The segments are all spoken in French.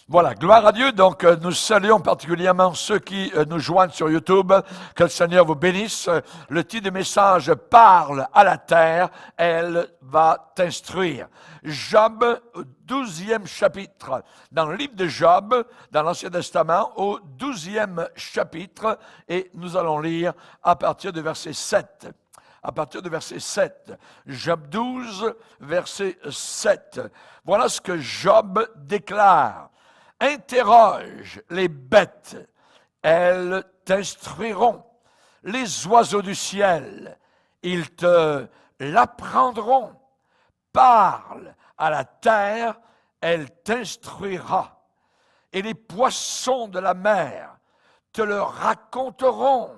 Voilà, gloire à Dieu. Donc, nous saluons particulièrement ceux qui nous joignent sur YouTube. Que le Seigneur vous bénisse. Le titre du message parle à la terre, elle va t'instruire. Job, 12e chapitre. Dans le livre de Job, dans l'Ancien Testament, au 12e chapitre, et nous allons lire à partir du verset 7. À partir du verset 7. Job 12, verset 7. Voilà ce que Job déclare. Interroge les bêtes, elles t'instruiront. Les oiseaux du ciel, ils te l'apprendront. Parle à la terre, elle t'instruira. Et les poissons de la mer te le raconteront.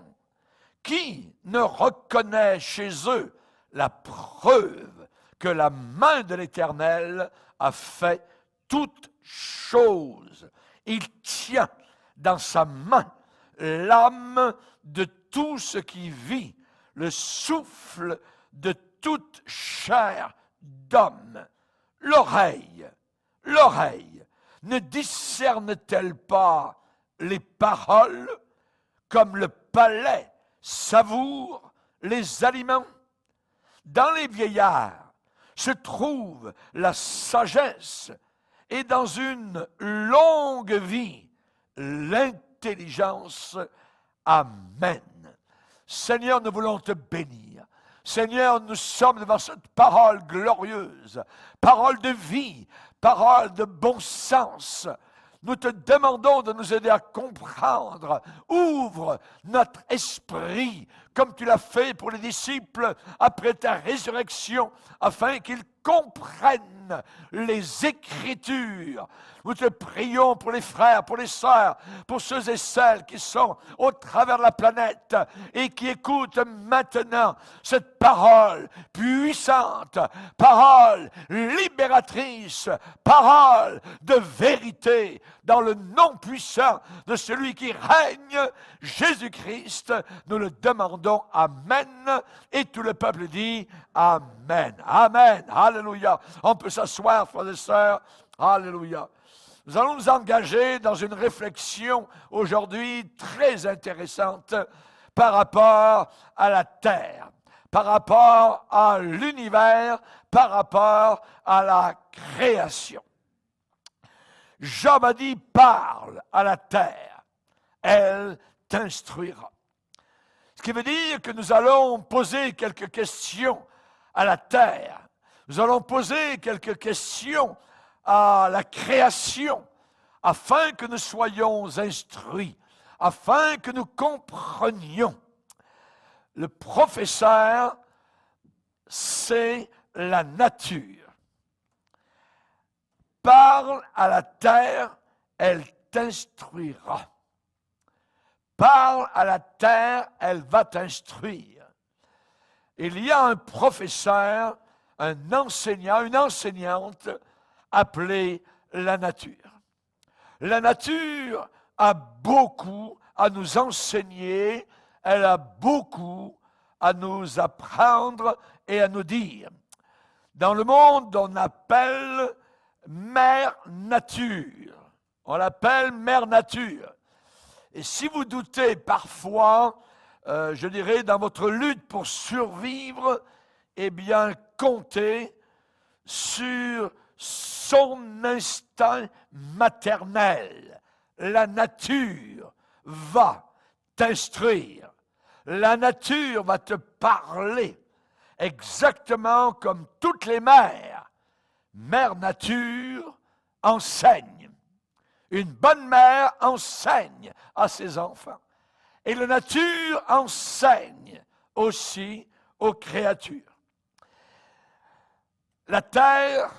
Qui ne reconnaît chez eux la preuve que la main de l'Éternel a fait toutes choses? Il tient dans sa main l'âme de tout ce qui vit, le souffle de toute chair d'homme. L'oreille ne discerne-t-elle pas les paroles comme le palais savoure les aliments? Dans les vieillards se trouve la sagesse, et dans une longue vie, l'intelligence. Amen. Seigneur, nous voulons te bénir. Seigneur, nous sommes devant cette parole glorieuse, parole de vie, parole de bon sens. Nous te demandons de nous aider à comprendre. Ouvre notre esprit, comme tu l'as fait pour les disciples après ta résurrection, afin qu'ils comprennent les Écritures. Nous te prions pour les frères, pour les sœurs, pour ceux et celles qui sont au travers de la planète et qui écoutent maintenant cette parole puissante, parole libératrice, parole de vérité, dans le nom puissant de celui qui règne, Jésus-Christ. Nous le demandons. Amen. Et tout le peuple dit Amen. Amen. Alléluia. On peut s'asseoir, frères et sœurs. Alléluia. Nous allons nous engager dans une réflexion aujourd'hui très intéressante par rapport à la terre, par rapport à l'univers, par rapport à la création. Job a dit, parle à la terre, elle t'instruira. Ce qui veut dire que nous allons poser quelques questions à la terre. Nous allons poser quelques questions à la création, afin que nous soyons instruits, afin que nous comprenions. Le professeur, c'est la nature. Parle à la terre, elle t'instruira. Parle à la terre, elle va t'instruire. Il y a un professeur, un enseignant, une enseignante appelée la nature. La nature a beaucoup à nous enseigner, elle a beaucoup à nous apprendre et à nous dire. Dans le monde, on appelle Mère Nature. On l'appelle Mère Nature. Et si vous doutez parfois, je dirais, dans votre lutte pour survivre, eh bien, comptez sur son instinct maternel. La nature va t'instruire. La nature va te parler, exactement comme toutes les mères. Mère Nature enseigne. Une bonne mère enseigne à ses enfants. Et la nature enseigne aussi aux créatures. La terre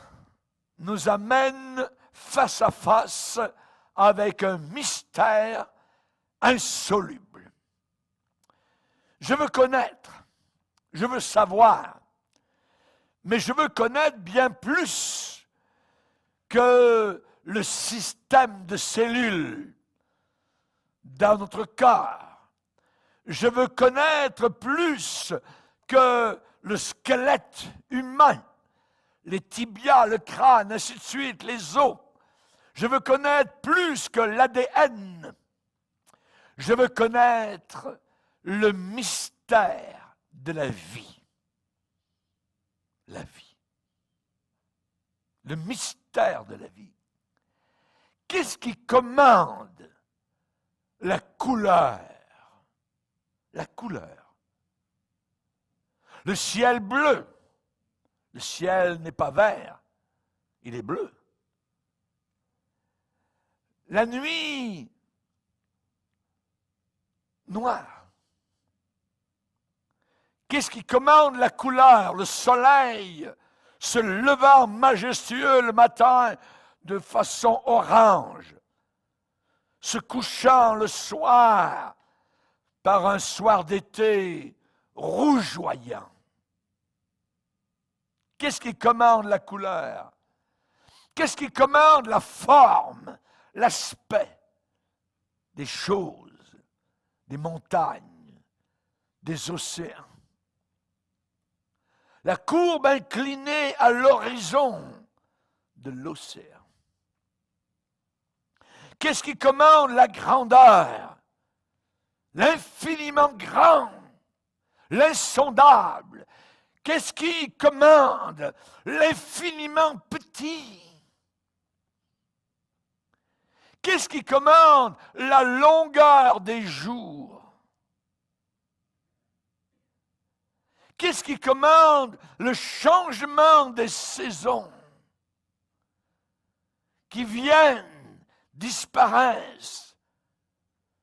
nous amène face à face avec un mystère insoluble. Je veux connaître, je veux savoir, mais je veux connaître bien plus que le système de cellules dans notre corps. Je veux connaître plus que le squelette humain, les tibias, le crâne, ainsi de suite, les os. Je veux connaître plus que l'ADN. Je veux connaître le mystère de la vie. La vie. Le mystère de la vie. Qu'est-ce qui commande la couleur? La couleur. Le ciel bleu. Le ciel n'est pas vert, il est bleu. La nuit noire. Qu'est-ce qui commande la couleur? Le soleil se levant majestueux le matin de façon orange, se couchant le soir par un soir d'été rougeoyant. Qu'est-ce qui commande la couleur? Qu'est-ce qui commande la forme, l'aspect des choses, des montagnes, des océans? La courbe inclinée à l'horizon de l'océan. Qu'est-ce qui commande la grandeur? L'infiniment grand, l'insondable. Qu'est-ce qui commande l'infiniment petit? Qu'est-ce qui commande la longueur des jours? Qu'est-ce qui commande le changement des saisons qui viennent, disparaissent,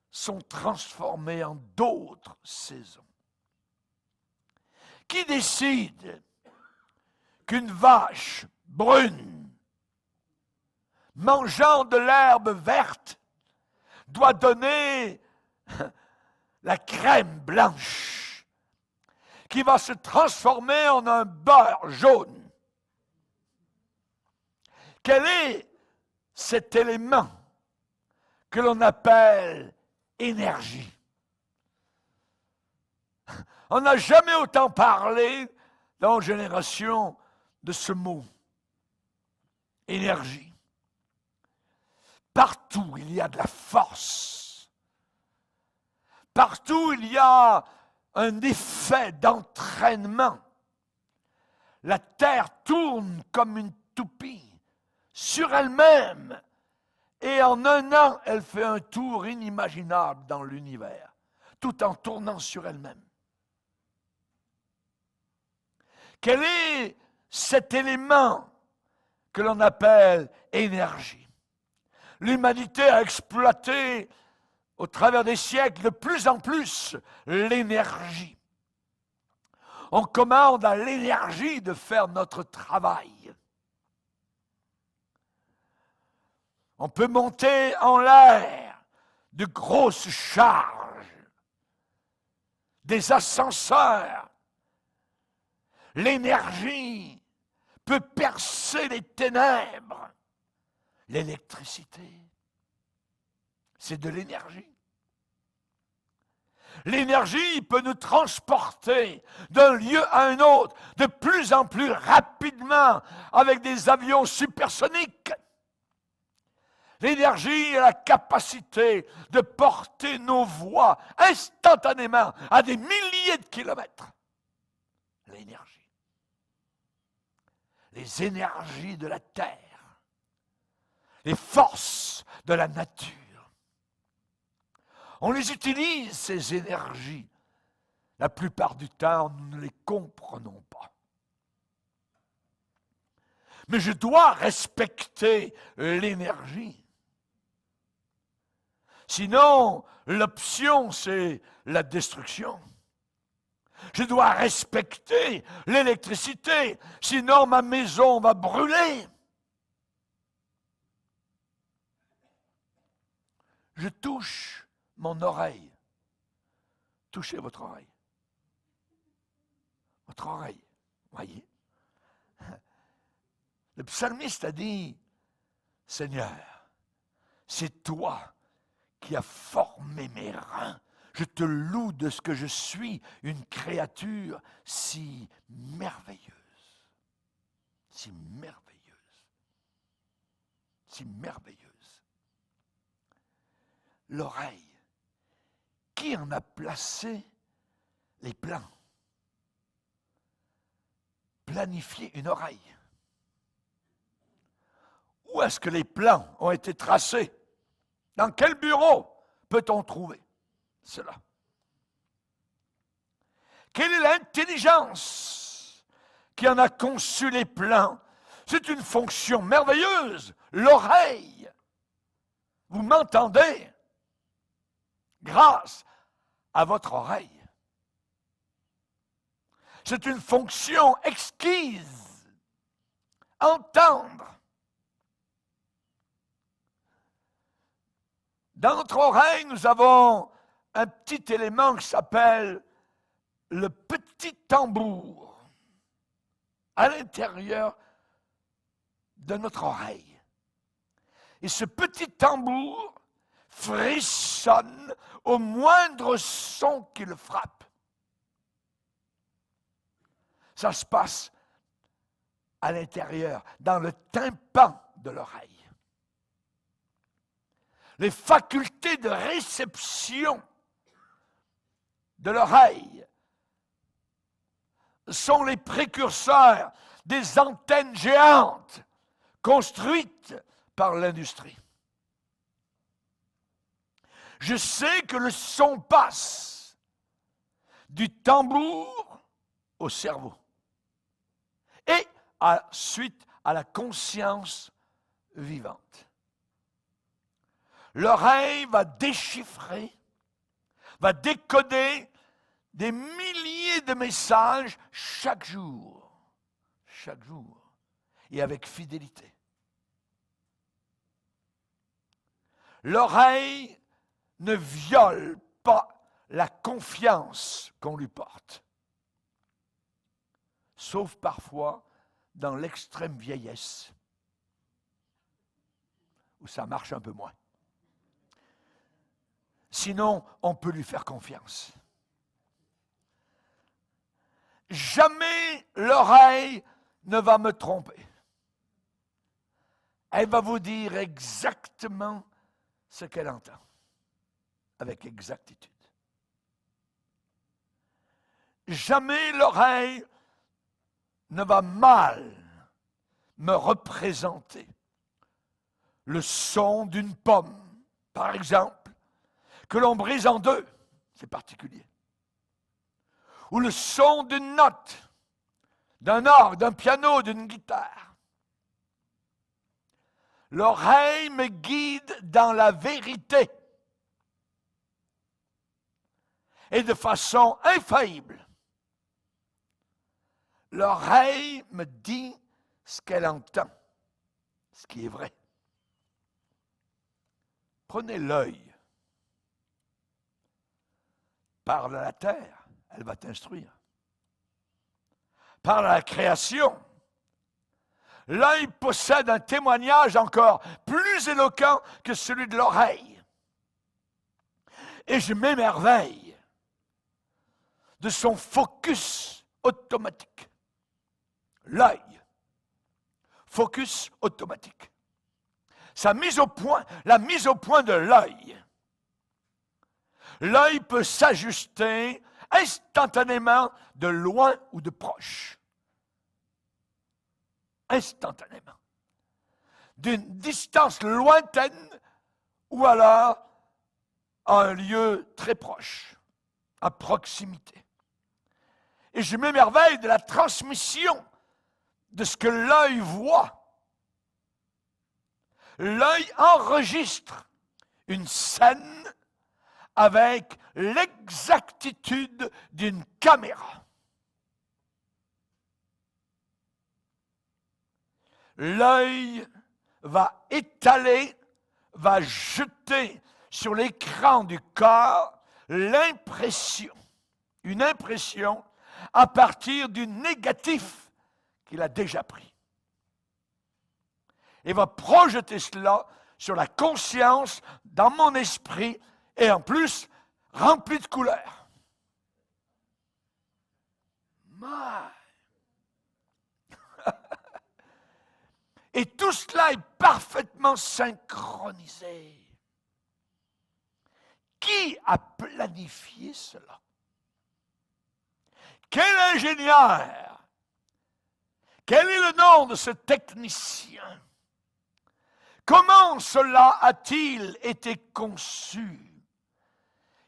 sont transformées en d'autres saisons? Qui décide qu'une vache brune, mangeant de l'herbe verte, doit donner la crème blanche qui va se transformer en un beurre jaune? Quel est cet élément que l'on appelle énergie? On n'a jamais autant parlé dans nos générations de ce mot, énergie. Partout, il y a de la force. Partout, il y a un effet d'entraînement. La Terre tourne comme une toupie sur elle-même. Et en un an, elle fait un tour inimaginable dans l'univers, tout en tournant sur elle-même. Quel est cet élément que l'on appelle énergie? L'humanité a exploité au travers des siècles de plus en plus l'énergie. On commande à l'énergie de faire notre travail. On peut monter en l'air de grosses charges, des ascenseurs. L'énergie peut percer les ténèbres. L'électricité, c'est de l'énergie. L'énergie peut nous transporter d'un lieu à un autre de plus en plus rapidement avec des avions supersoniques. L'énergie a la capacité de porter nos voix instantanément à des milliers de kilomètres. L'énergie. Les énergies de la terre, les forces de la nature. On les utilise, ces énergies. La plupart du temps, nous ne les comprenons pas. Mais je dois respecter l'énergie. Sinon, l'option, c'est la destruction. Je dois respecter l'électricité, sinon ma maison va brûler. Je touche mon oreille. Touchez votre oreille. Votre oreille, voyez. Le psalmiste a dit, Seigneur, c'est toi qui as formé mes reins. Je te loue de ce que je suis, une créature si merveilleuse. Si merveilleuse. partie merveilleuse. L'oreille. Qui en a placé les plans? Planifier une oreille. Où est-ce que les plans ont été tracés? Dans quel bureau peut-on trouver cela? Quelle est l'intelligence qui en a conçu les plans? C'est une fonction merveilleuse, l'oreille. Vous m'entendez? Grâce à votre oreille. C'est une fonction exquise. Entendre. Dans notre oreille, nous avons un petit élément qui s'appelle le petit tambour à l'intérieur de notre oreille. Et ce petit tambour frissonne au moindre son qui le frappe. Ça se passe à l'intérieur, dans le tympan de l'oreille. Les facultés de réception de l'oreille sont les précurseurs des antennes géantes construites par l'industrie. Je sais que le son passe du tambour au cerveau et ensuite à la conscience vivante. L'oreille va déchiffrer, va décoder des milliers de messages chaque jour, et avec fidélité. L'oreille ne viole pas la confiance qu'on lui porte, sauf parfois dans l'extrême vieillesse, où ça marche un peu moins. Sinon, on peut lui faire confiance. Jamais l'oreille ne va me tromper. Elle va vous dire exactement ce qu'elle entend, avec exactitude. Jamais l'oreille ne va mal me représenter le son d'une pomme, par exemple, que l'on brise en deux, c'est particulier. Ou le son d'une note, d'un orgue, d'un piano, d'une guitare. L'oreille me guide dans la vérité et de façon infaillible. L'oreille me dit ce qu'elle entend, ce qui est vrai. Prenez l'œil. Parle à la terre, elle va t'instruire. Parle à la création. L'œil possède un témoignage encore plus éloquent que celui de l'oreille. Et je m'émerveille de son focus automatique. L'œil. Focus automatique. La mise au point de l'œil. L'œil peut s'ajuster instantanément de loin ou de proche. Instantanément. D'une distance lointaine ou alors à un lieu très proche, à proximité. Et je m'émerveille de la transmission de ce que l'œil voit. L'œil enregistre une scène avec l'exactitude d'une caméra. L'œil va étaler, va jeter sur l'écran du corps l'impression, une impression à partir du négatif qu'il a déjà pris. Et va projeter cela sur la conscience, dans mon esprit, et en plus, rempli de couleurs. Et tout cela est parfaitement synchronisé. Qui a planifié cela? Quel ingénieur? Quel est le nom de ce technicien? Comment cela a-t-il été conçu?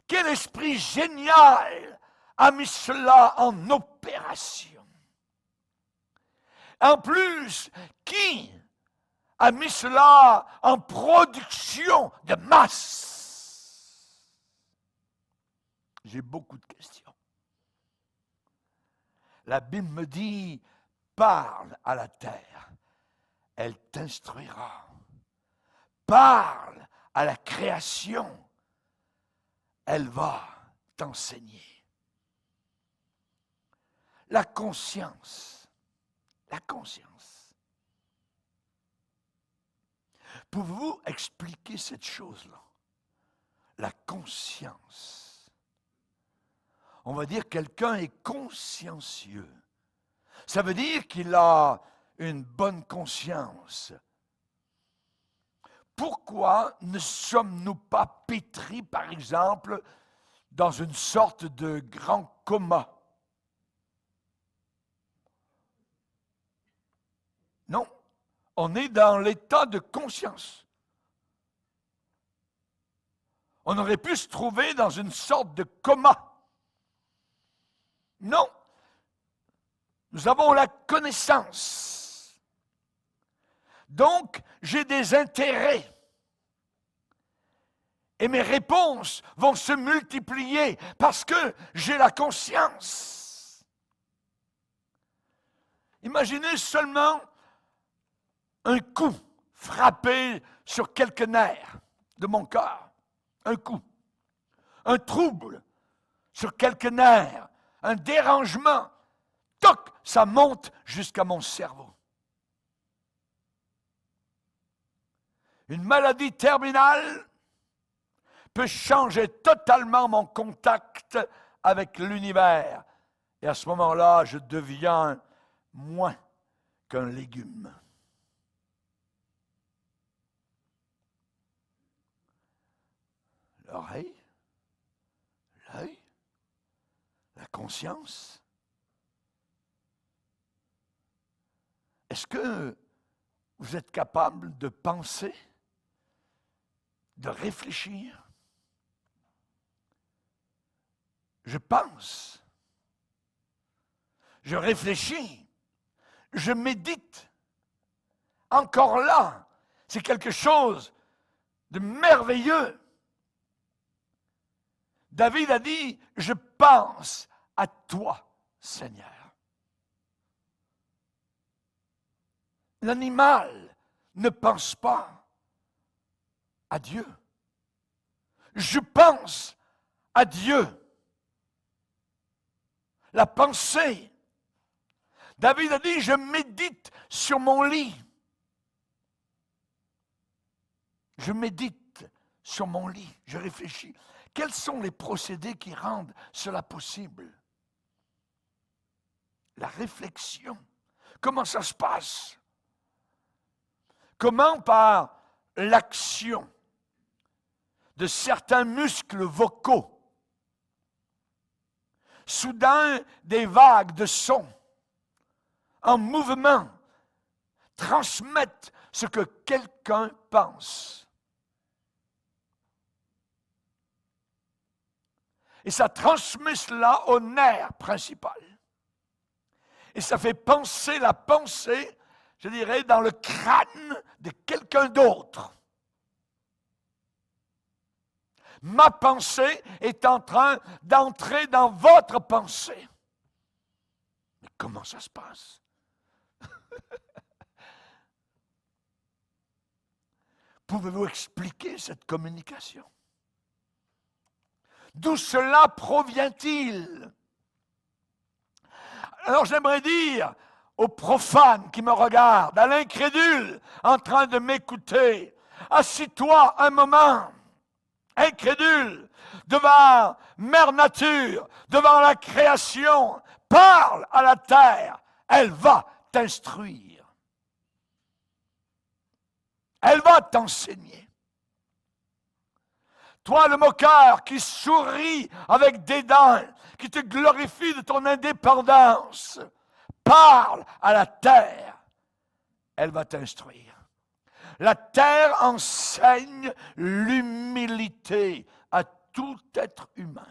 Quel esprit génial a mis cela en opération? En plus, qui a mis cela en production de masse? J'ai beaucoup de questions. La Bible me dit, parle à la terre, elle t'instruira. Parle à la création, elle va t'enseigner. La conscience. La conscience. Pouvez-vous expliquer cette chose-là? La conscience. On va dire que quelqu'un est consciencieux. Ça veut dire qu'il a une bonne conscience. Pourquoi ne sommes-nous pas pétris, par exemple, dans une sorte de grand coma? Non, on est dans l'état de conscience. On aurait pu se trouver dans une sorte de coma. Non, nous avons la connaissance. Donc, j'ai des intérêts. Et mes réponses vont se multiplier parce que j'ai la conscience. Imaginez seulement un coup frappé sur quelques nerfs de mon corps. Un coup. Un trouble sur quelques nerfs. Un dérangement. Toc, ça monte jusqu'à mon cerveau. Une maladie terminale peut changer totalement mon contact avec l'univers. Et à ce moment-là, je deviens moins qu'un légume. L'oreille, l'œil, la conscience. Est-ce que vous êtes capable de penser, de réfléchir? Je pense, je réfléchis, je médite. Encore là, c'est quelque chose de merveilleux. David a dit, je pense à toi, Seigneur. L'animal ne pense pas à Dieu. Je pense à Dieu. La pensée. David a dit, je médite sur mon lit. Je médite sur mon lit, je réfléchis. Quels sont les procédés qui rendent cela possible? La réflexion. Comment ça se passe? Comment par l'action de certains muscles vocaux, soudain des vagues de son en mouvement transmettent ce que quelqu'un pense. Et ça transmet cela au nerf principal. Et ça fait penser la pensée, je dirais, dans le crâne de quelqu'un d'autre. Ma pensée est en train d'entrer dans votre pensée. Mais comment ça se passe? Pouvez-vous expliquer cette communication? D'où cela provient-il? Alors j'aimerais dire aux profanes qui me regardent, à l'incrédule en train de m'écouter, assis-toi un moment, incrédule, devant Mère Nature, devant la création, parle à la terre, elle va t'instruire. Elle va t'enseigner. Toi, le moqueur qui sourit avec dédain, qui te glorifie de ton indépendance, parle à la terre. Elle va t'instruire. La terre enseigne l'humilité à tout être humain.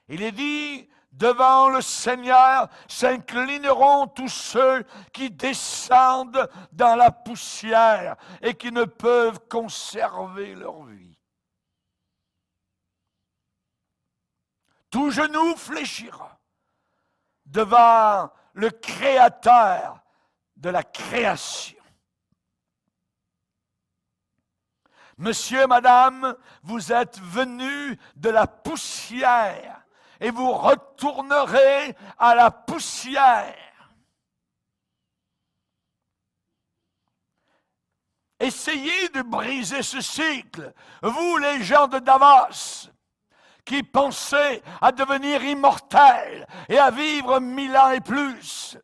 Il est dit, devant le Seigneur s'inclineront tous ceux qui descendent dans la poussière et qui ne peuvent conserver leur vie. Tout genou fléchira devant le Créateur de la création. Monsieur, madame, vous êtes venus de la poussière et vous retournerez à la poussière. Essayez de briser ce cycle, vous les gens de Davos, qui pensez à devenir immortels et à vivre 1000 ans et plus.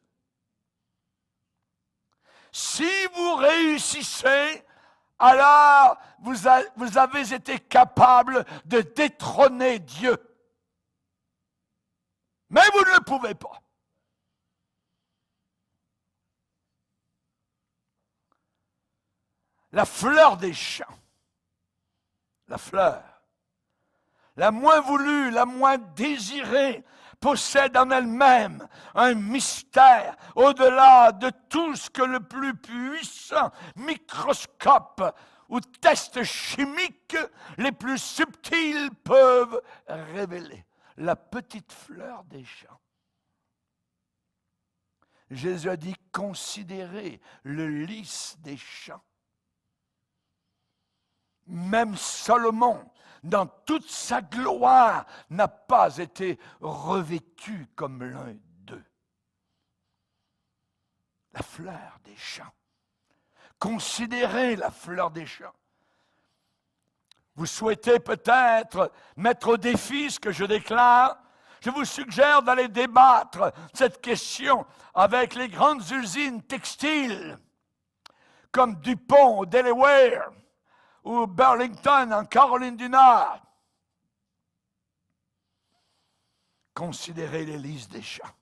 Si vous réussissez, alors vous avez été capable de détrôner Dieu. Mais vous ne le pouvez pas. La fleur des champs, la fleur, la moins voulue, la moins désirée, possède en elle-même un mystère au-delà de tout ce que le plus puissant microscope ou tests chimiques les plus subtils peuvent révéler. La petite fleur des champs. Jésus a dit, considérez le lys des champs. Même Salomon, dans toute sa gloire, n'a pas été revêtu comme l'un d'eux. La fleur des champs. Considérez la fleur des champs. Vous souhaitez peut-être mettre au défi ce que je déclare. Je vous suggère d'aller débattre cette question avec les grandes usines textiles, comme Dupont au Delaware, ou Burlington en Caroline du Nord. Considérez les lys des champs.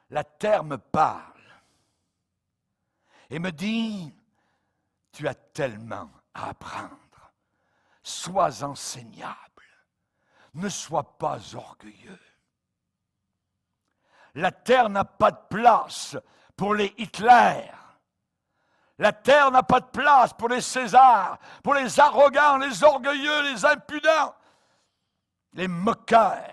La terre me parle et me dit, tu as tellement à apprendre. Sois enseignable. Ne sois pas orgueilleux. La terre n'a pas de place pour les Hitler. La terre n'a pas de place pour les Césars, pour les arrogants, les orgueilleux, les impudents, les moqueurs.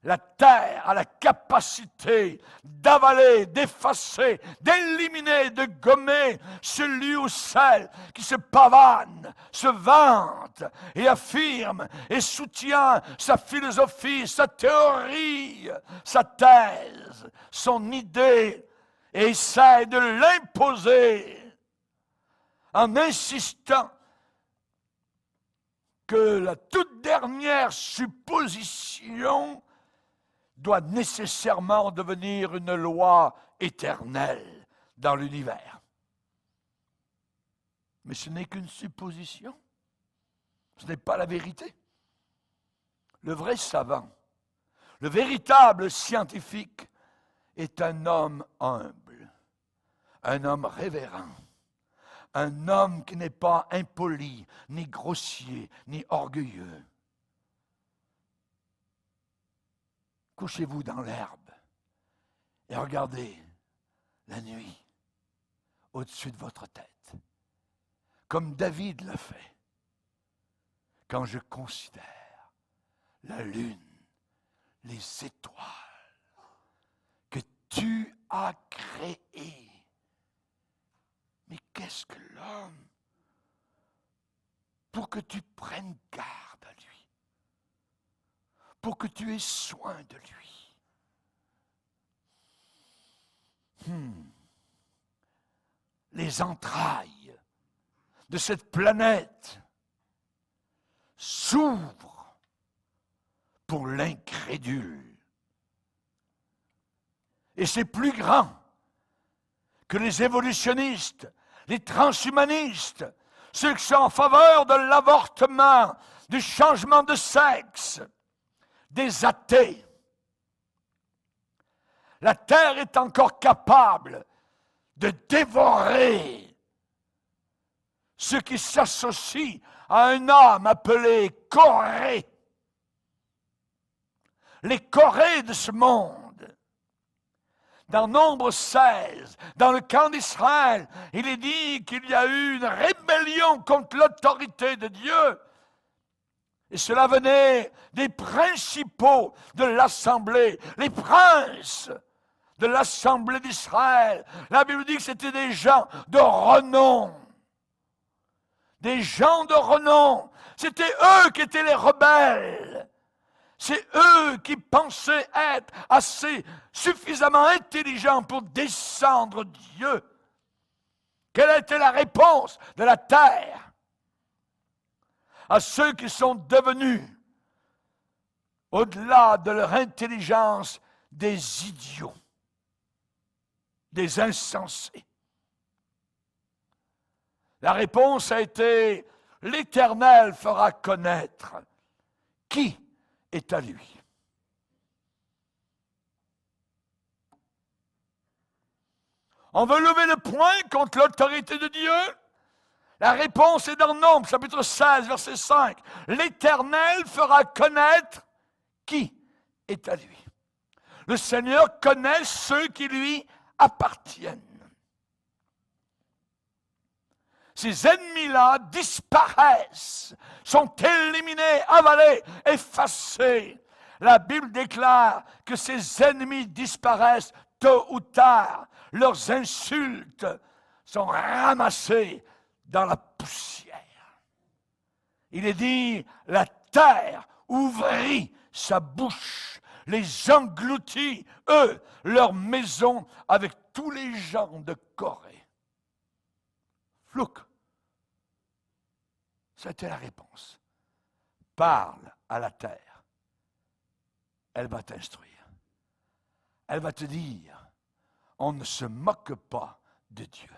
La terre a la capacité d'avaler, d'effacer, d'éliminer, de gommer celui ou celle qui se pavane, se vante et affirme et soutient sa philosophie, sa théorie, sa thèse, son idée et essaie de l'imposer en insistant que la toute dernière supposition doit nécessairement devenir une loi éternelle dans l'univers. Mais ce n'est qu'une supposition. Ce n'est pas la vérité. Le vrai savant, le véritable scientifique est un homme humble, un homme révérend, un homme qui n'est pas impoli, ni grossier, ni orgueilleux. Couchez-vous dans l'herbe et regardez la nuit au-dessus de votre tête, comme David l'a fait, quand je considère la lune, les étoiles que tu as créées. Mais qu'est-ce que l'homme pour que tu prennes garde à lui? Pour que tu aies soin de lui. Les entrailles de cette planète s'ouvrent pour l'incrédule. Et c'est plus grand que les évolutionnistes, les transhumanistes, ceux qui sont en faveur de l'avortement, du changement de sexe, des athées. La terre est encore capable de dévorer ceux qui s'associent à un homme appelé Corée. Les Corées de ce monde. Dans Nombre 16, dans le camp d'Israël, il est dit qu'il y a eu une rébellion contre l'autorité de Dieu. Et cela venait des principaux de l'Assemblée, les princes de l'Assemblée d'Israël. La Bible dit que c'était des gens de renom. Des gens de renom. C'était eux qui étaient les rebelles. C'est eux qui pensaient être assez suffisamment intelligents pour descendre Dieu. Quelle a été la réponse de la terre à ceux qui sont devenus, au-delà de leur intelligence, des idiots, des insensés? La réponse a été: l'Éternel fera connaître qui est à lui. On veut lever le poing contre l'autorité de Dieu? La réponse est dans Nombre, chapitre 16, verset 5. L'Éternel fera connaître qui est à lui. Le Seigneur connaît ceux qui lui appartiennent. Ces ennemis-là disparaissent, sont éliminés, avalés, effacés. La Bible déclare que ces ennemis disparaissent tôt ou tard. Leurs insultes sont ramassées dans la poussière. Il est dit, la terre ouvrit sa bouche, les engloutit, eux, leur maison, avec tous les gens de Corée. Flouk. C'était la réponse. Parle à la terre. Elle va t'instruire. Elle va te dire, on ne se moque pas de Dieu.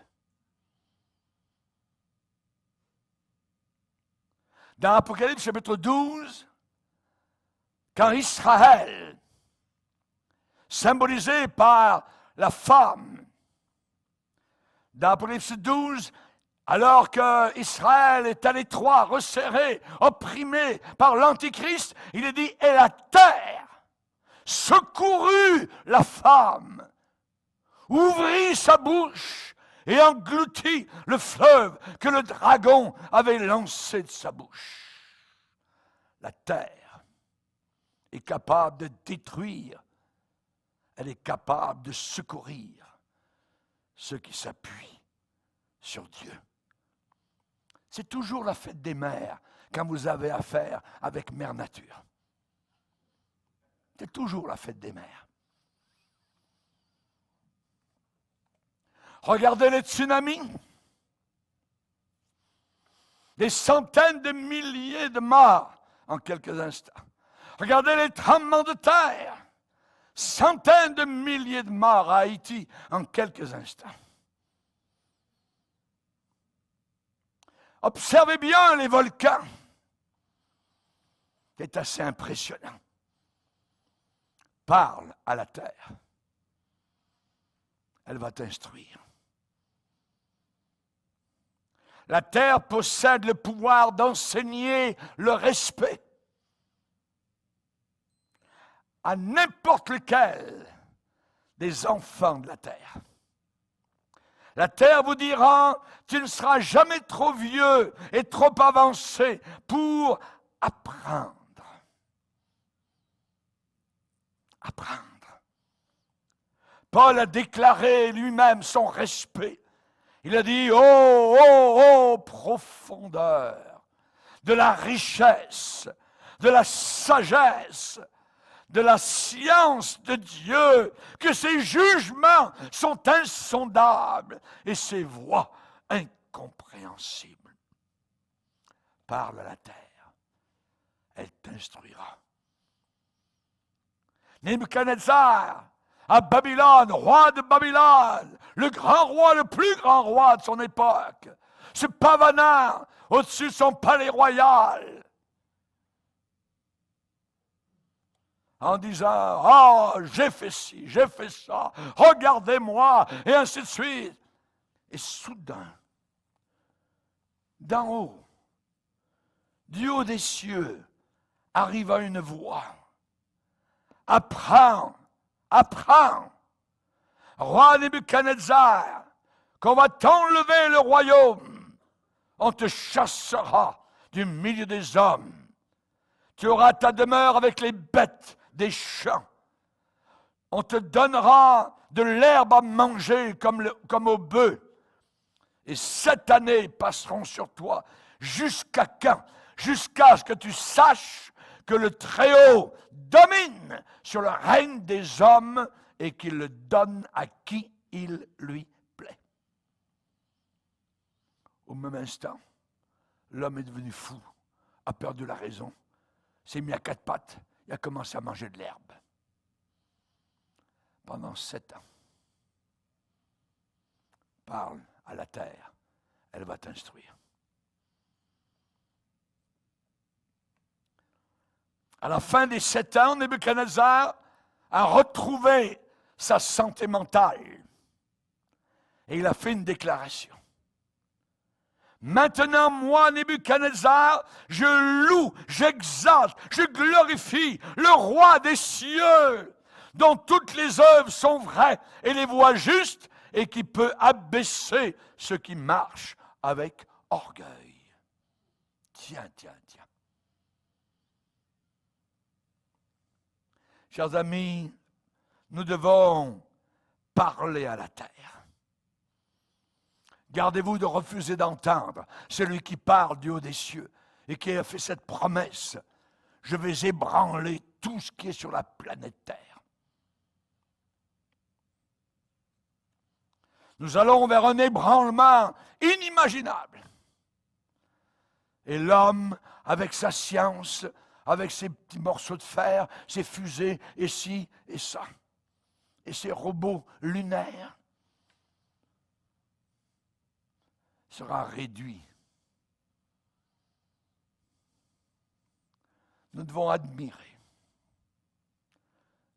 Dans Apocalypse chapitre 12, quand Israël, symbolisé par la femme, dans Apocalypse 12, alors qu'Israël est à l'étroit, resserré, opprimé par l'Antichrist, il est dit, et la terre secourut la femme, ouvrit sa bouche et engloutit le fleuve que le dragon avait lancé de sa bouche. La terre est capable de détruire, elle est capable de secourir ceux qui s'appuient sur Dieu. C'est toujours la fête des mères quand vous avez affaire avec Mère Nature. C'est toujours la fête des mères. Regardez les tsunamis. Des centaines de milliers de morts en quelques instants. Regardez les tremblements de terre. Centaines de milliers de morts à Haïti en quelques instants. Observez bien les volcans. C'est assez impressionnant. Parle à la terre. Elle va t'instruire. La terre possède le pouvoir d'enseigner le respect à n'importe lequel des enfants de la terre. La terre vous dira, tu ne seras jamais trop vieux et trop avancé pour apprendre. Apprendre. Paul a déclaré lui-même son respect. Il a dit, oh, profondeur de la richesse, de la sagesse, de la science de Dieu, que ses jugements sont insondables et ses voies incompréhensibles. Parle à la terre, elle t'instruira. Nebuchadnezzar, à Babylone, roi de Babylone, le grand roi, le plus grand roi de son époque, se pavanant au-dessus de son palais royal, en disant « Ah, j'ai fait ci, j'ai fait ça, regardez-moi », et ainsi de suite. Et soudain, d'en haut, du haut des cieux, arriva une voix. « Apprends, apprends, roi Nebuchadnezzar, qu'on va t'enlever le royaume, on te chassera du milieu des hommes. Tu auras ta demeure avec les bêtes des champs. On te donnera de l'herbe à manger comme aux bœufs. Et 7 années passeront sur toi. Jusqu'à quand? Jusqu'à ce que tu saches que le Très-Haut domine sur le règne des hommes et qu'il le donne à qui il lui plaît. Au même instant, l'homme est devenu fou, a perdu la raison, s'est mis à 4 pattes et a commencé à manger de l'herbe. Pendant 7 ans. Parle à la terre, elle va t'instruire. À la fin des 7 ans, Nebuchadnezzar a retrouvé sa santé mentale. Et il a fait une déclaration. Maintenant, moi, Nebuchadnezzar, je loue, j'exalte, je glorifie le roi des cieux, dont toutes les œuvres sont vraies et les voies justes, et qui peut abaisser ceux qui marchent avec orgueil. Tiens. Chers amis, nous devons parler à la terre. Gardez-vous de refuser d'entendre celui qui parle du haut des cieux et qui a fait cette promesse. Je vais ébranler tout ce qui est sur la planète Terre. Nous allons vers un ébranlement inimaginable. Et l'homme, avec sa science, avec ses petits morceaux de fer, ses fusées, et ci et ça, et ses robots lunaires, sera réduit. Nous devons admirer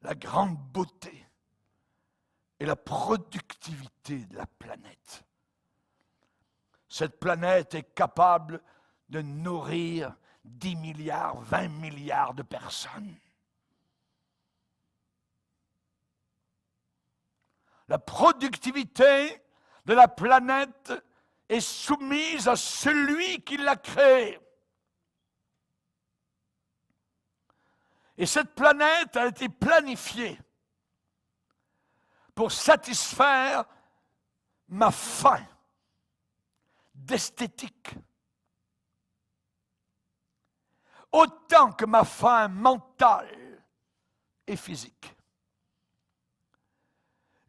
la grande beauté et la productivité de la planète. Cette planète est capable de nourrir 10 milliards, 20 milliards de personnes. La productivité de la planète est soumise à celui qui l'a créée. Et cette planète a été planifiée pour satisfaire ma faim d'esthétique, autant que ma faim mentale et physique.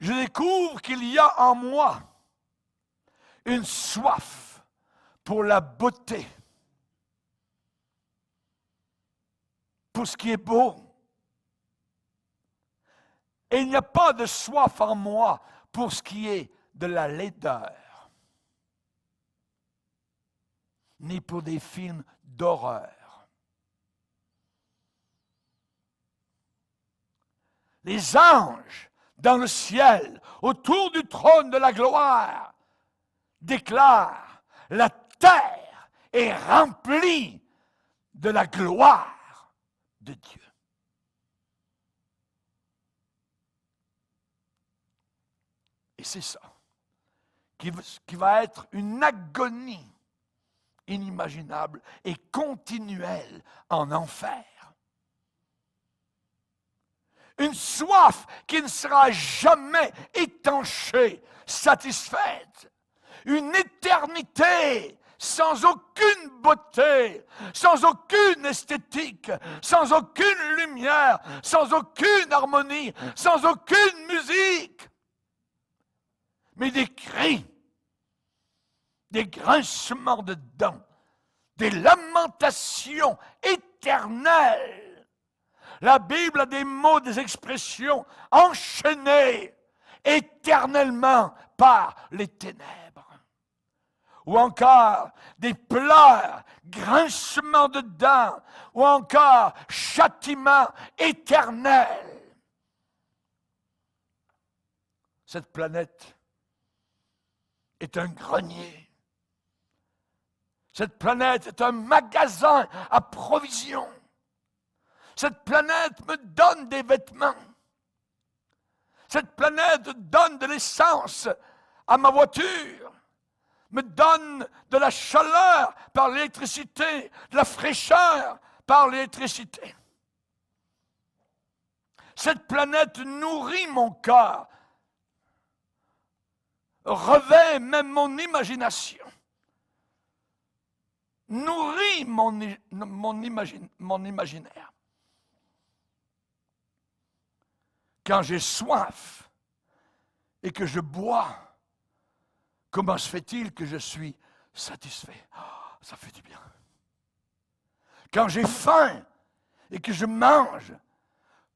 Je découvre qu'il y a en moi une soif pour la beauté, pour ce qui est beau. Et il n'y a pas de soif en moi pour ce qui est de la laideur, ni pour des films d'horreur. Les anges dans le ciel, autour du trône de la gloire, déclarent « La terre est remplie de la gloire de Dieu ». Et c'est ça qui va être une agonie inimaginable et continuelle en enfer. Une soif qui ne sera jamais étanchée, satisfaite. Une éternité sans aucune beauté, sans aucune esthétique, sans aucune lumière, sans aucune harmonie, sans aucune musique. Mais des cris, des grincements de dents, des lamentations éternelles. La Bible a des mots, des expressions enchaînées éternellement par les ténèbres. Ou encore des pleurs, grincements de dents, ou encore châtiment éternel. Cette planète est un grenier. Cette planète est un magasin à provisions. Cette planète me donne des vêtements. Cette planète donne de l'essence à ma voiture, me donne de la chaleur par l'électricité, de la fraîcheur par l'électricité. Cette planète nourrit mon corps, revêt même mon imagination, nourrit mon imaginaire. Quand j'ai soif et que je bois, comment se fait-il que je suis satisfait? Oh, ça fait du bien. Quand j'ai faim et que je mange,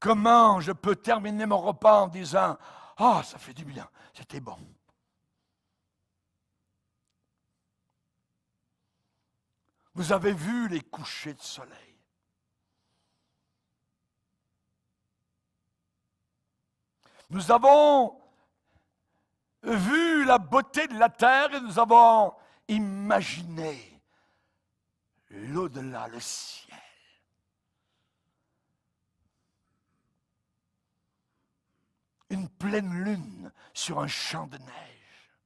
comment je peux terminer mon repas en disant « Ah, ça fait du bien, c'était bon ». Vous avez vu les couchers de soleil. Nous avons vu la beauté de la terre et nous avons imaginé l'au-delà, le ciel. Une pleine lune sur un champ de neige.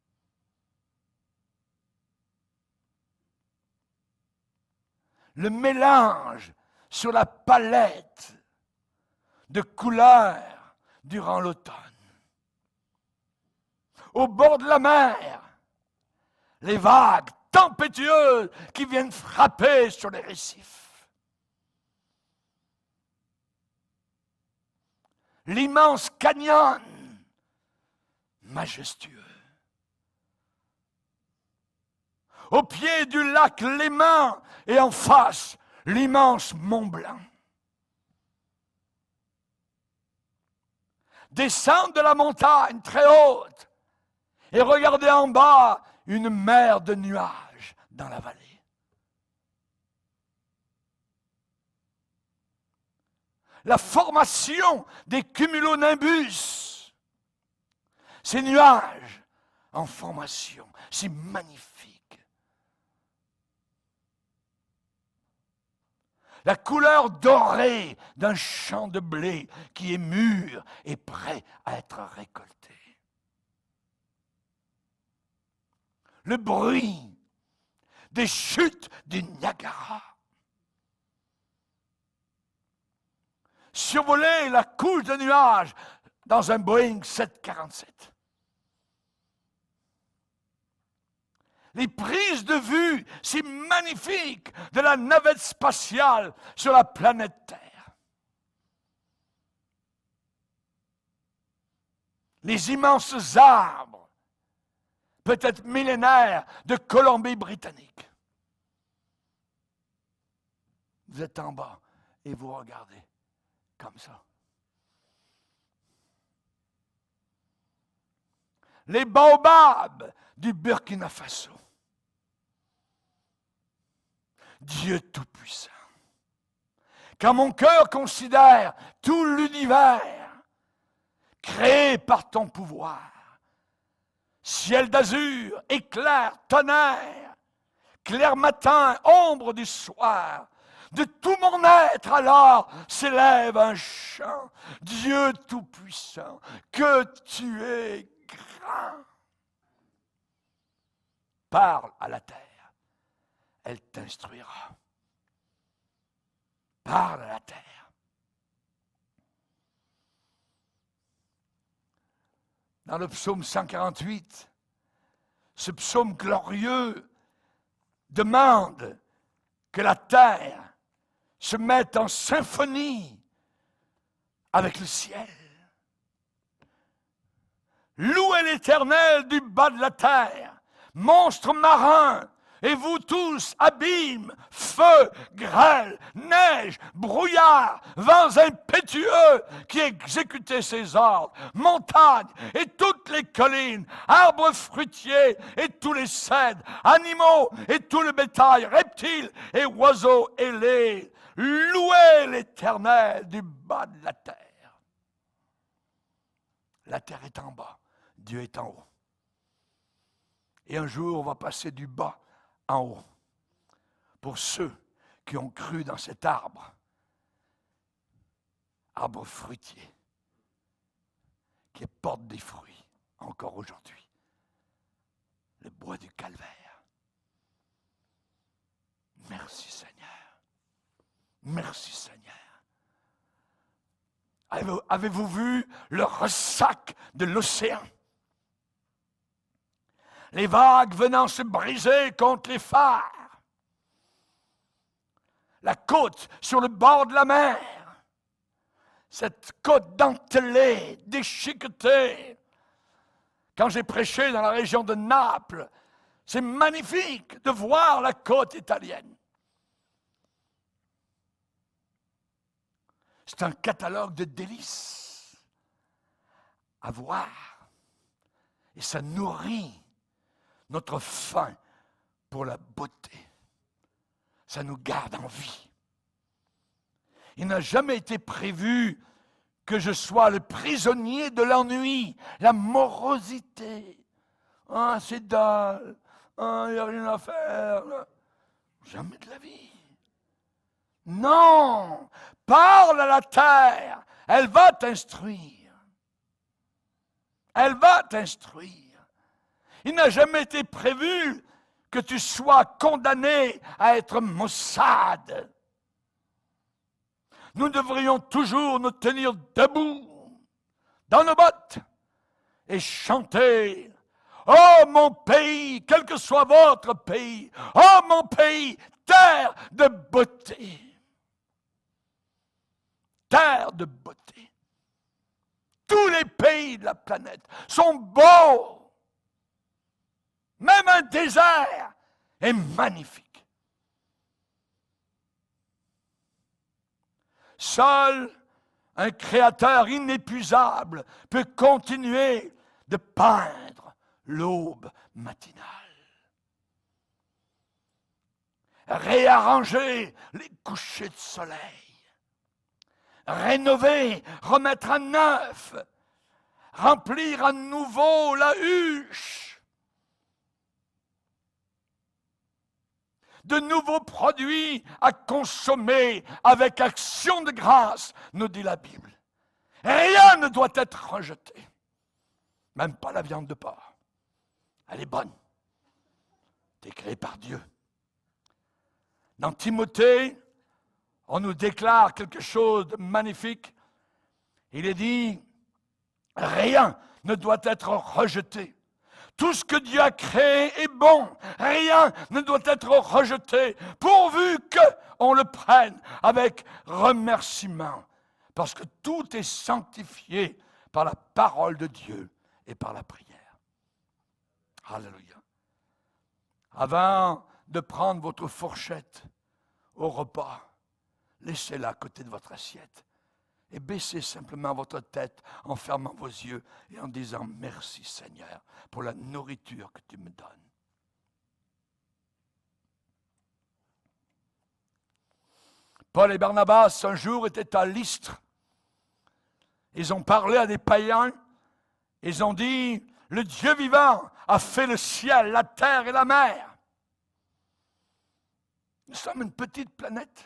Le mélange sur la palette de couleurs durant l'automne. Au bord de la mer, les vagues tempétueuses qui viennent frapper sur les récifs. L'immense canyon, majestueux. Au pied du lac Léman et en face, l'immense Mont Blanc. Descendre de la montagne très haute et regarder en bas une mer de nuages dans la vallée. La formation des cumulonimbus, ces nuages en formation, c'est magnifique. La couleur dorée d'un champ de blé qui est mûr et prêt à être récolté. Le bruit des chutes du Niagara. Survoler la couche de nuages dans un Boeing 747. Les prises de vue si magnifiques de la navette spatiale sur la planète Terre. Les immenses arbres, peut-être millénaires, de Colombie-Britannique. Vous êtes en bas et vous regardez comme ça. Les baobabs du Burkina Faso. Dieu Tout-Puissant. Quand mon cœur considère tout l'univers créé par ton pouvoir, ciel d'azur, éclair, tonnerre, clair matin, ombre du soir, de tout mon être alors s'élève un chant. Dieu Tout-Puissant, que tu es grand. Parle à la terre. Elle t'instruira. Parle à la terre. Dans le psaume 148, ce psaume glorieux demande que la terre se mette en symphonie avec le ciel. Louez l'Éternel du bas de la terre, monstres marins, et vous tous, abîmes, feu, grêle, neige, brouillard, vents impétueux qui exécutaient ses ordres, montagnes et toutes les des collines, arbres fruitiers et tous les cèdres, animaux et tout le bétail, reptiles et oiseaux ailés. Louez l'Éternel du bas de la terre. La terre est en bas, Dieu est en haut. Et un jour, on va passer du bas en haut. Pour ceux qui ont cru dans cet arbre fruitier, qui porte des fruits encore aujourd'hui. Le bois du calvaire. Merci Seigneur. Merci Seigneur. Avez-vous vu le ressac de l'océan? Les vagues venant se briser contre les phares. La côte sur le bord de la mer. Cette côte dentelée, déchiquetée. Quand j'ai prêché dans la région de Naples, c'est magnifique de voir la côte italienne. C'est un catalogue de délices à voir. Et ça nourrit notre faim pour la beauté. Ça nous garde en vie. Il n'a jamais été prévu que je sois le prisonnier de l'ennui, la morosité. Ah, c'est dalle. Ah, il n'y a rien à faire. Jamais de la vie. Non! Parle à la terre. Elle va t'instruire. Elle va t'instruire. Il n'a jamais été prévu que tu sois condamné à être maussade. Nous devrions toujours nous tenir debout, dans nos bottes, et chanter « Oh mon pays, quel que soit votre pays, oh mon pays, terre de beauté !» Terre de beauté. Tous les pays de la planète sont beaux. Même un désert est magnifique. Seul un créateur inépuisable peut continuer de peindre l'aube matinale. Réarranger les couchers de soleil. Rénover, remettre à neuf. Remplir à nouveau la huche. De nouveaux produits à consommer avec action de grâce, nous dit la Bible. Rien ne doit être rejeté. Même pas la viande de porc. Elle est bonne. Elle est créée par Dieu. Dans Timothée, on nous déclare quelque chose de magnifique. Il est dit, rien ne doit être rejeté. Tout ce que Dieu a créé est bon. Rien ne doit être rejeté, pourvu qu'on le prenne avec remerciement. Parce que tout est sanctifié par la parole de Dieu et par la prière. Alléluia. Avant de prendre votre fourchette au repas, laissez-la à côté de votre assiette. Et baissez simplement votre tête en fermant vos yeux et en disant « Merci Seigneur pour la nourriture que tu me donnes. » Paul et Barnabas, un jour, étaient à Lystre. Ils ont parlé à des païens. Ils ont dit « Le Dieu vivant a fait le ciel, la terre et la mer. » Nous sommes une petite planète.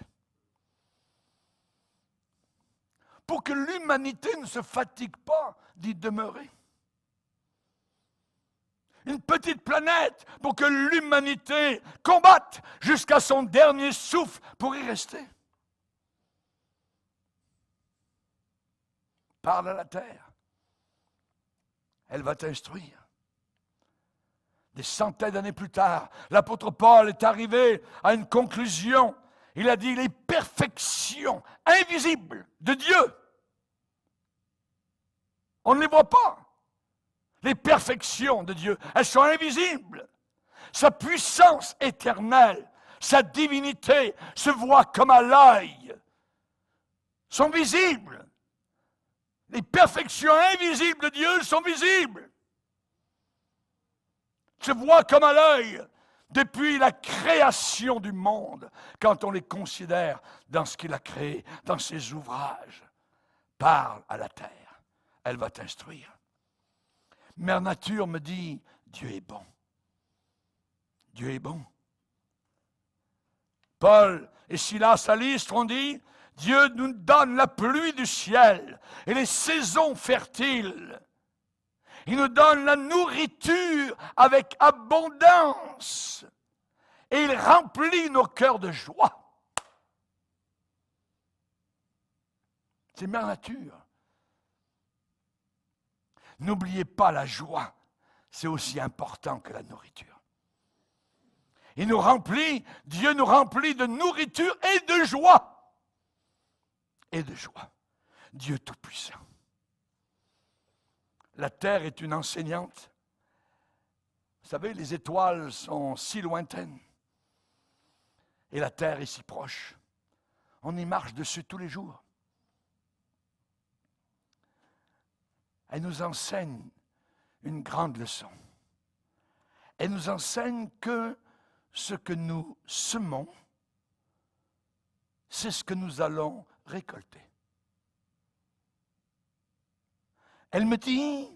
Pour que l'humanité ne se fatigue pas d'y demeurer. Une petite planète pour que l'humanité combatte jusqu'à son dernier souffle pour y rester. Parle à la terre. Elle va t'instruire. Des centaines d'années plus tard, l'apôtre Paul est arrivé à une conclusion. Il a dit les perfections invisibles de Dieu. On ne les voit pas. Les perfections de Dieu, elles sont invisibles. Sa puissance éternelle, sa divinité se voit comme à l'œil. Sont visibles. Les perfections invisibles de Dieu sont visibles. se voient comme à l'œil depuis la création du monde, quand on les considère dans ce qu'il a créé, dans ses ouvrages. Parle à la terre, elle va t'instruire. Mère Nature me dit, Dieu est bon. Dieu est bon. Paul et Silas à Lystre ont dit, Dieu nous donne la pluie du ciel et les saisons fertiles. Il nous donne la nourriture avec abondance. Et il remplit nos cœurs de joie. C'est Mère Nature. N'oubliez pas la joie. C'est aussi important que la nourriture. Il nous remplit, Dieu nous remplit de nourriture et de joie. Et de joie. Dieu Tout-Puissant. La terre est une enseignante. Vous savez, les étoiles sont si lointaines. Et la terre est si proche. On y marche dessus tous les jours. Elle nous enseigne une grande leçon. Elle nous enseigne que ce que nous semons, c'est ce que nous allons récolter. Elle me dit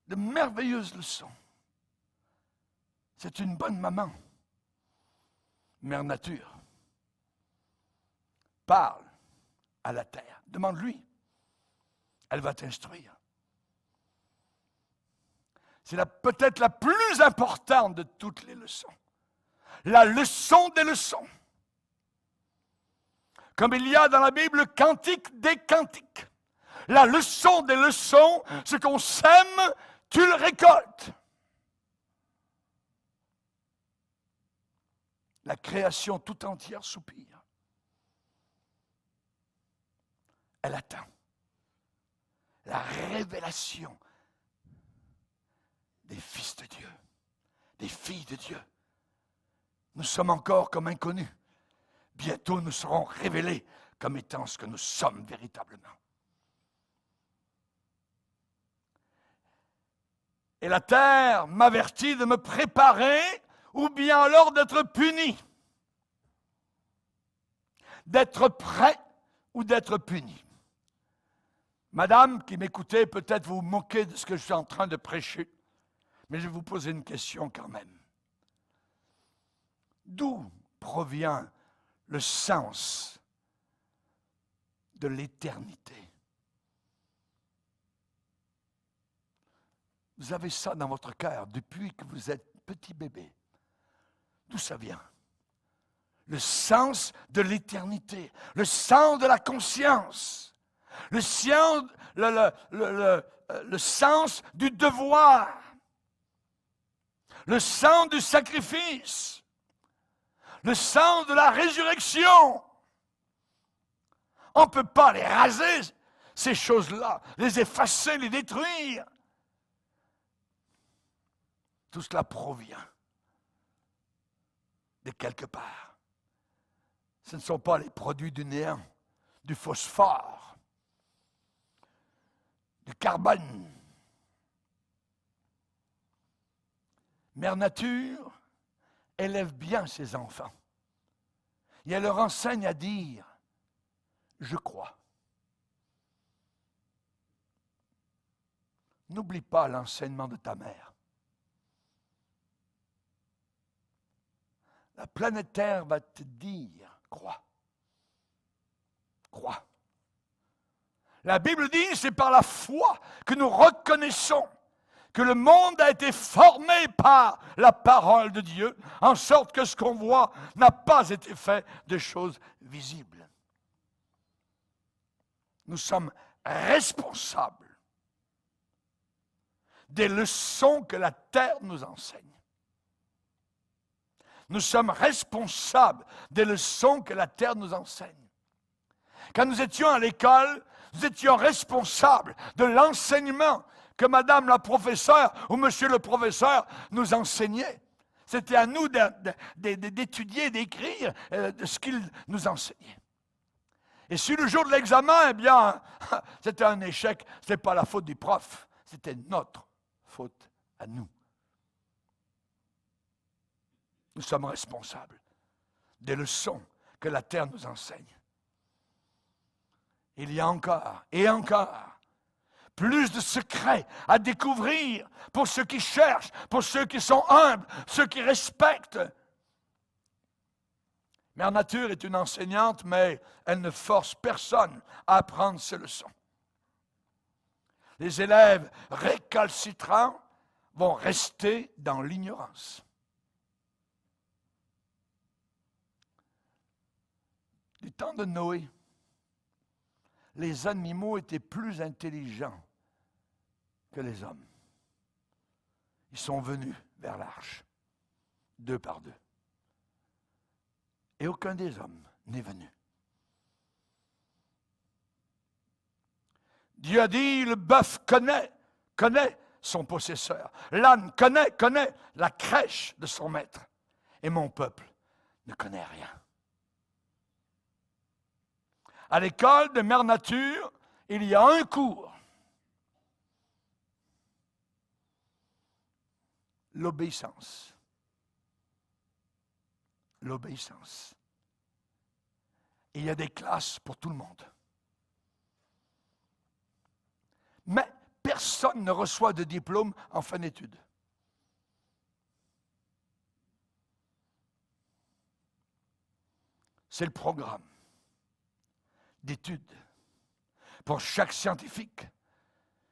de merveilleuses leçons. C'est une bonne maman. Mère Nature. Parle à la terre. Demande-lui. Elle va t'instruire. C'est peut-être la plus importante de toutes les leçons. La leçon des leçons. Comme il y a dans la Bible le cantique des cantiques. La leçon des leçons, ce qu'on sème, tu le récoltes. La création tout entière soupire. Elle attend la révélation des fils de Dieu, des filles de Dieu. Nous sommes encore comme inconnus. Bientôt nous serons révélés comme étant ce que nous sommes véritablement. Et la terre m'avertit de me préparer ou bien alors d'être puni. D'être prêt ou d'être puni. Madame qui m'écoutez, peut-être vous moquez de ce que je suis en train de prêcher, mais je vais vous poser une question quand même. D'où provient le sens de l'éternité? Vous avez ça dans votre cœur depuis que vous êtes petit bébé. D'où ça vient? Le sens de l'éternité, le sens de la conscience. Le sens du devoir, le sens du sacrifice, le sens de la résurrection. On ne peut pas les raser, ces choses-là, les effacer, les détruire. Tout cela provient de quelque part. Ce ne sont pas les produits du néant, du phosphore, du carbone. Mère Nature élève bien ses enfants. Et elle leur enseigne à dire « Je crois ». N'oublie pas l'enseignement de ta mère. La planète Terre va te dire « Crois ». Crois. La Bible dit, c'est par la foi que nous reconnaissons que le monde a été formé par la parole de Dieu, en sorte que ce qu'on voit n'a pas été fait de choses visibles. Nous sommes responsables des leçons que la terre nous enseigne. Nous sommes responsables des leçons que la terre nous enseigne. Quand nous étions à l'école, nous étions responsables de l'enseignement que madame la professeure ou monsieur le professeur nous enseignait. C'était à nous d'étudier, d'écrire de ce qu'il nous enseignait. Et si le jour de l'examen, eh bien, c'était un échec, ce n'était pas la faute du prof, c'était notre faute à nous. Nous sommes responsables des leçons que la terre nous enseigne. Il y a encore et encore plus de secrets à découvrir pour ceux qui cherchent, pour ceux qui sont humbles, ceux qui respectent. Mère Nature est une enseignante, mais elle ne force personne à apprendre ses leçons. Les élèves récalcitrants vont rester dans l'ignorance. Du temps de Noé, les animaux étaient plus intelligents que les hommes. Ils sont venus vers l'arche, 2 par 2. Et aucun des hommes n'est venu. Dieu a dit, le bœuf connaît son possesseur. L'âne connaît la crèche de son maître. Et mon peuple ne connaît rien. À l'école de Mère Nature, il y a un cours. L'obéissance. L'obéissance. Il y a des classes pour tout le monde. Mais personne ne reçoit de diplôme en fin d'études. C'est le programme d'études pour chaque scientifique,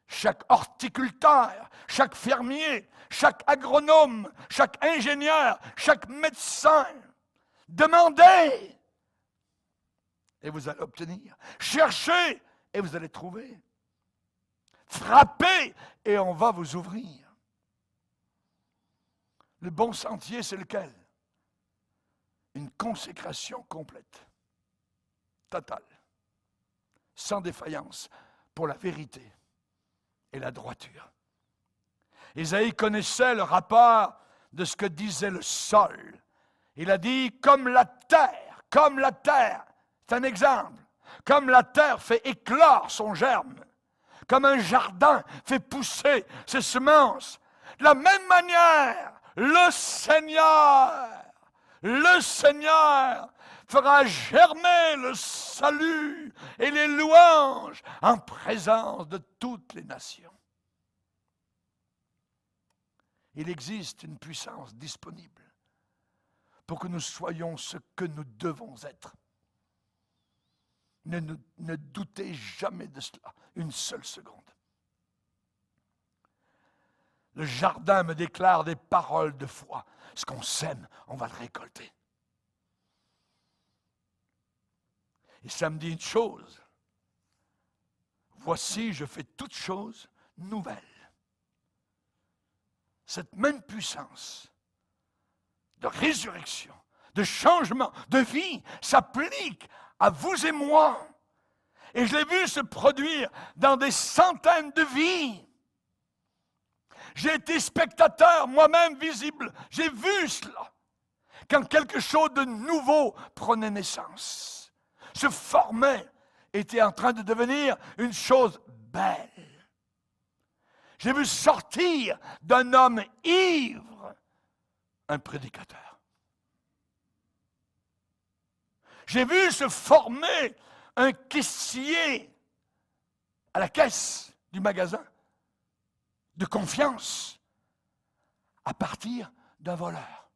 chaque horticulteur, chaque fermier, chaque agronome, chaque ingénieur, chaque médecin. Demandez et vous allez obtenir. Cherchez et vous allez trouver. Frappez et on va vous ouvrir. Le bon sentier, c'est lequel? Une consécration complète, totale, sans défaillance, pour la vérité et la droiture. Isaïe connaissait le rapport de ce que disait le sol. Il a dit, comme la terre, c'est un exemple, comme la terre fait éclore son germe, comme un jardin fait pousser ses semences, de la même manière, le Seigneur fera germer le salut et les louanges en présence de toutes les nations. Il existe une puissance disponible pour que nous soyons ce que nous devons être. Ne doutez jamais de cela, une seule seconde. Le jardin me déclare des paroles de foi. Ce qu'on sème, on va le récolter. Et ça me dit une chose. Voici, je fais toutes choses nouvelles. Cette même puissance de résurrection, de changement, de vie s'applique à vous et moi. Et je l'ai vu se produire dans des centaines de vies. J'ai été spectateur, moi-même visible. J'ai vu cela. Quand quelque chose de nouveau prenait naissance, se formait, était en train de devenir une chose belle. J'ai vu sortir d'un homme ivre un prédicateur. J'ai vu se former un caissier à la caisse du magasin de confiance à partir d'un voleur.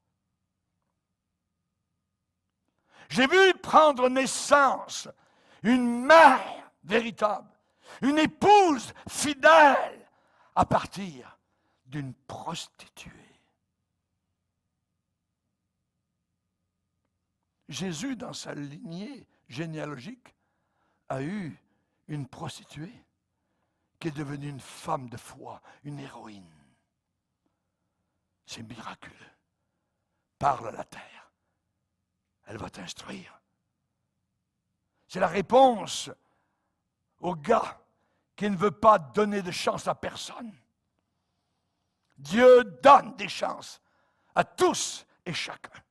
J'ai vu prendre naissance une mère véritable, une épouse fidèle à partir d'une prostituée. Jésus, dans sa lignée généalogique, a eu une prostituée qui est devenue une femme de foi, une héroïne. C'est miraculeux. Parle à la terre. Elle va t'instruire. C'est la réponse au gars qui ne veut pas donner de chance à personne. Dieu donne des chances à tous et chacun.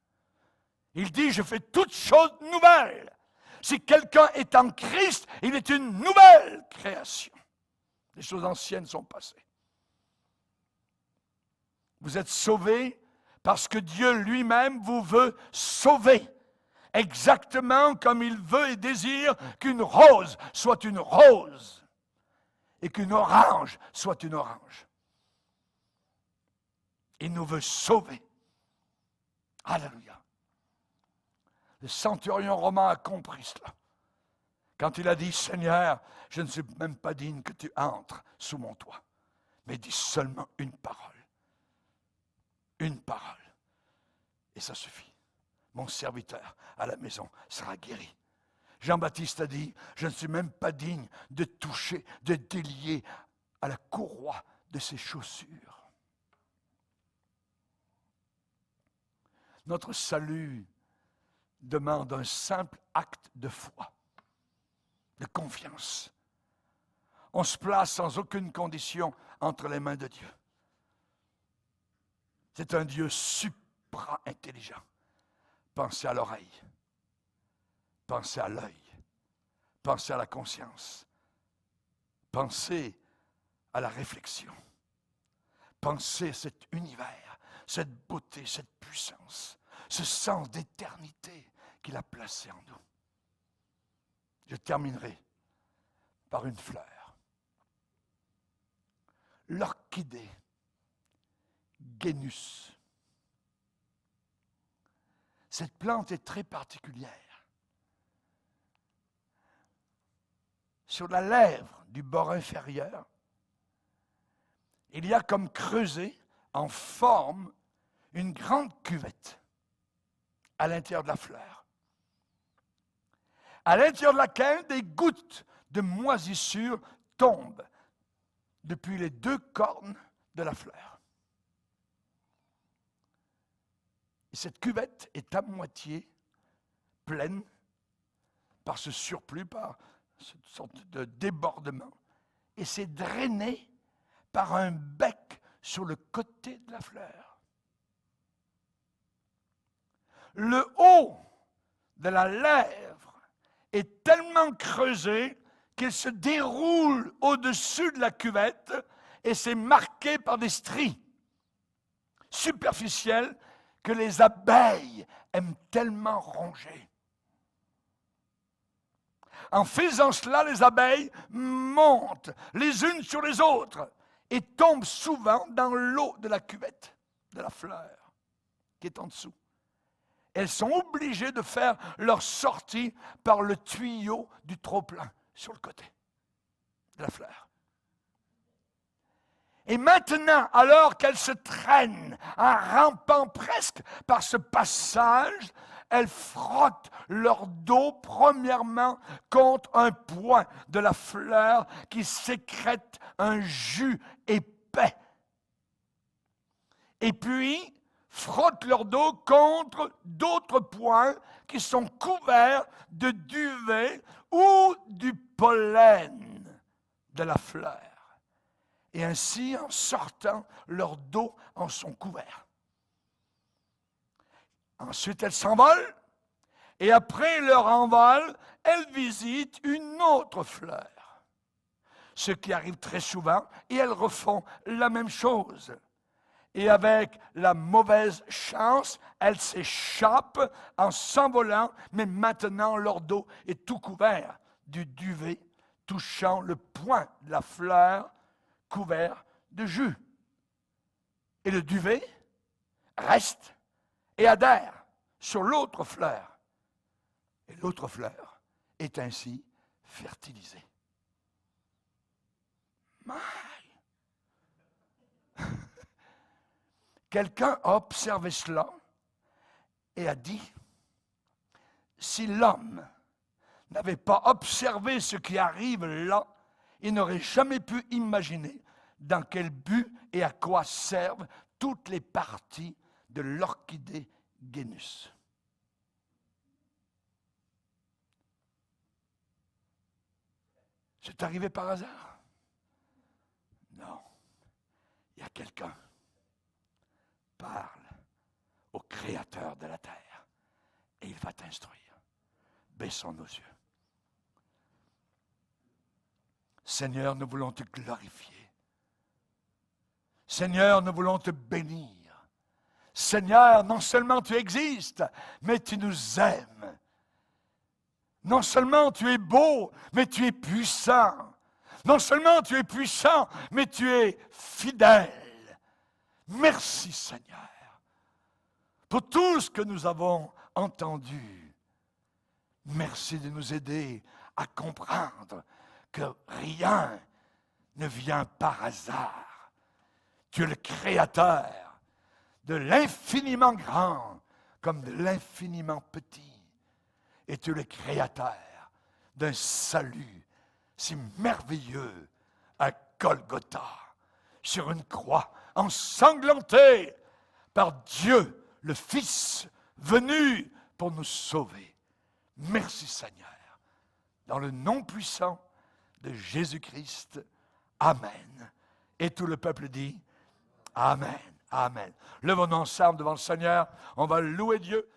Il dit, je fais toutes choses nouvelles. Si quelqu'un est en Christ, il est une nouvelle création. Les choses anciennes sont passées. Vous êtes sauvés parce que Dieu lui-même vous veut sauver. Exactement comme il veut et désire qu'une rose soit une rose et qu'une orange soit une orange. Il nous veut sauver. Alléluia. Le centurion romain a compris cela. Quand il a dit, Seigneur, je ne suis même pas digne que tu entres sous mon toit, mais dis seulement une parole. Une parole. Et ça suffit. Mon serviteur à la maison sera guéri. Jean-Baptiste a dit, je ne suis même pas digne de toucher, de délier à la courroie de ses chaussures. Notre salut demande un simple acte de foi, de confiance. On se place sans aucune condition entre les mains de Dieu. C'est un Dieu supra-intelligent. Pensez à l'oreille, pensez à l'œil, pensez à la conscience, pensez à la réflexion, pensez à cet univers, cette beauté, cette puissance, ce sens d'éternité qu'il a placé en nous. Je terminerai par une fleur. L'orchidée Guénus. Cette plante est très particulière. Sur la lèvre du bord inférieur, il y a comme creusé en forme une grande cuvette à l'intérieur de la fleur, à l'intérieur de laquelle des gouttes de moisissure tombent depuis les deux cornes de la fleur. Et cette cuvette est à moitié pleine par ce surplus, par cette sorte de débordement, et c'est drainé par un bec sur le côté de la fleur. Le haut de la lèvre est tellement creusé qu'il se déroule au-dessus de la cuvette et c'est marqué par des stries superficielles que les abeilles aiment tellement ronger. En faisant cela, les abeilles montent les unes sur les autres et tombent souvent dans l'eau de la cuvette, de la fleur qui est en dessous. Elles sont obligées de faire leur sortie par le tuyau du trop-plein sur le côté de la fleur. Et maintenant, alors qu'elles se traînent en rampant presque par ce passage, elles frottent leur dos premièrement contre un point de la fleur qui sécrète un jus épais. Et puis, frottent leur dos contre d'autres points qui sont couverts de duvet ou du pollen de la fleur. Et ainsi, en sortant, leurs dos en sont couverts. Ensuite, elles s'envolent, et après leur envol, elles visitent une autre fleur. Ce qui arrive très souvent, et elles refont la même chose. Et avec la mauvaise chance, elles s'échappent en s'envolant, mais maintenant leur dos est tout couvert du duvet touchant le point de la fleur couvert de jus. Et le duvet reste et adhère sur l'autre fleur. Et l'autre fleur est ainsi fertilisée. Quelqu'un a observé cela et a dit, si l'homme n'avait pas observé ce qui arrive là, il n'aurait jamais pu imaginer dans quel but et à quoi servent toutes les parties de l'orchidée Guénus. C'est arrivé par hasard? Non. Il y a quelqu'un. Parle au Créateur de la terre et il va t'instruire. Baissons nos yeux. Seigneur, nous voulons te glorifier. Seigneur, nous voulons te bénir. Seigneur, non seulement tu existes, mais tu nous aimes. Non seulement tu es beau, mais tu es puissant. Non seulement tu es puissant, mais tu es fidèle. Merci Seigneur pour tout ce que nous avons entendu. Merci de nous aider à comprendre que rien ne vient par hasard. Tu es le créateur de l'infiniment grand comme de l'infiniment petit. Et tu es le créateur d'un salut si merveilleux à Golgotha, sur une croix ensanglantée par Dieu, le Fils, venu pour nous sauver. Merci Seigneur. Dans le nom puissant de Jésus-Christ. Amen. Et tout le peuple dit Amen. Amen. Levons-nous ensemble devant le Seigneur. On va louer Dieu.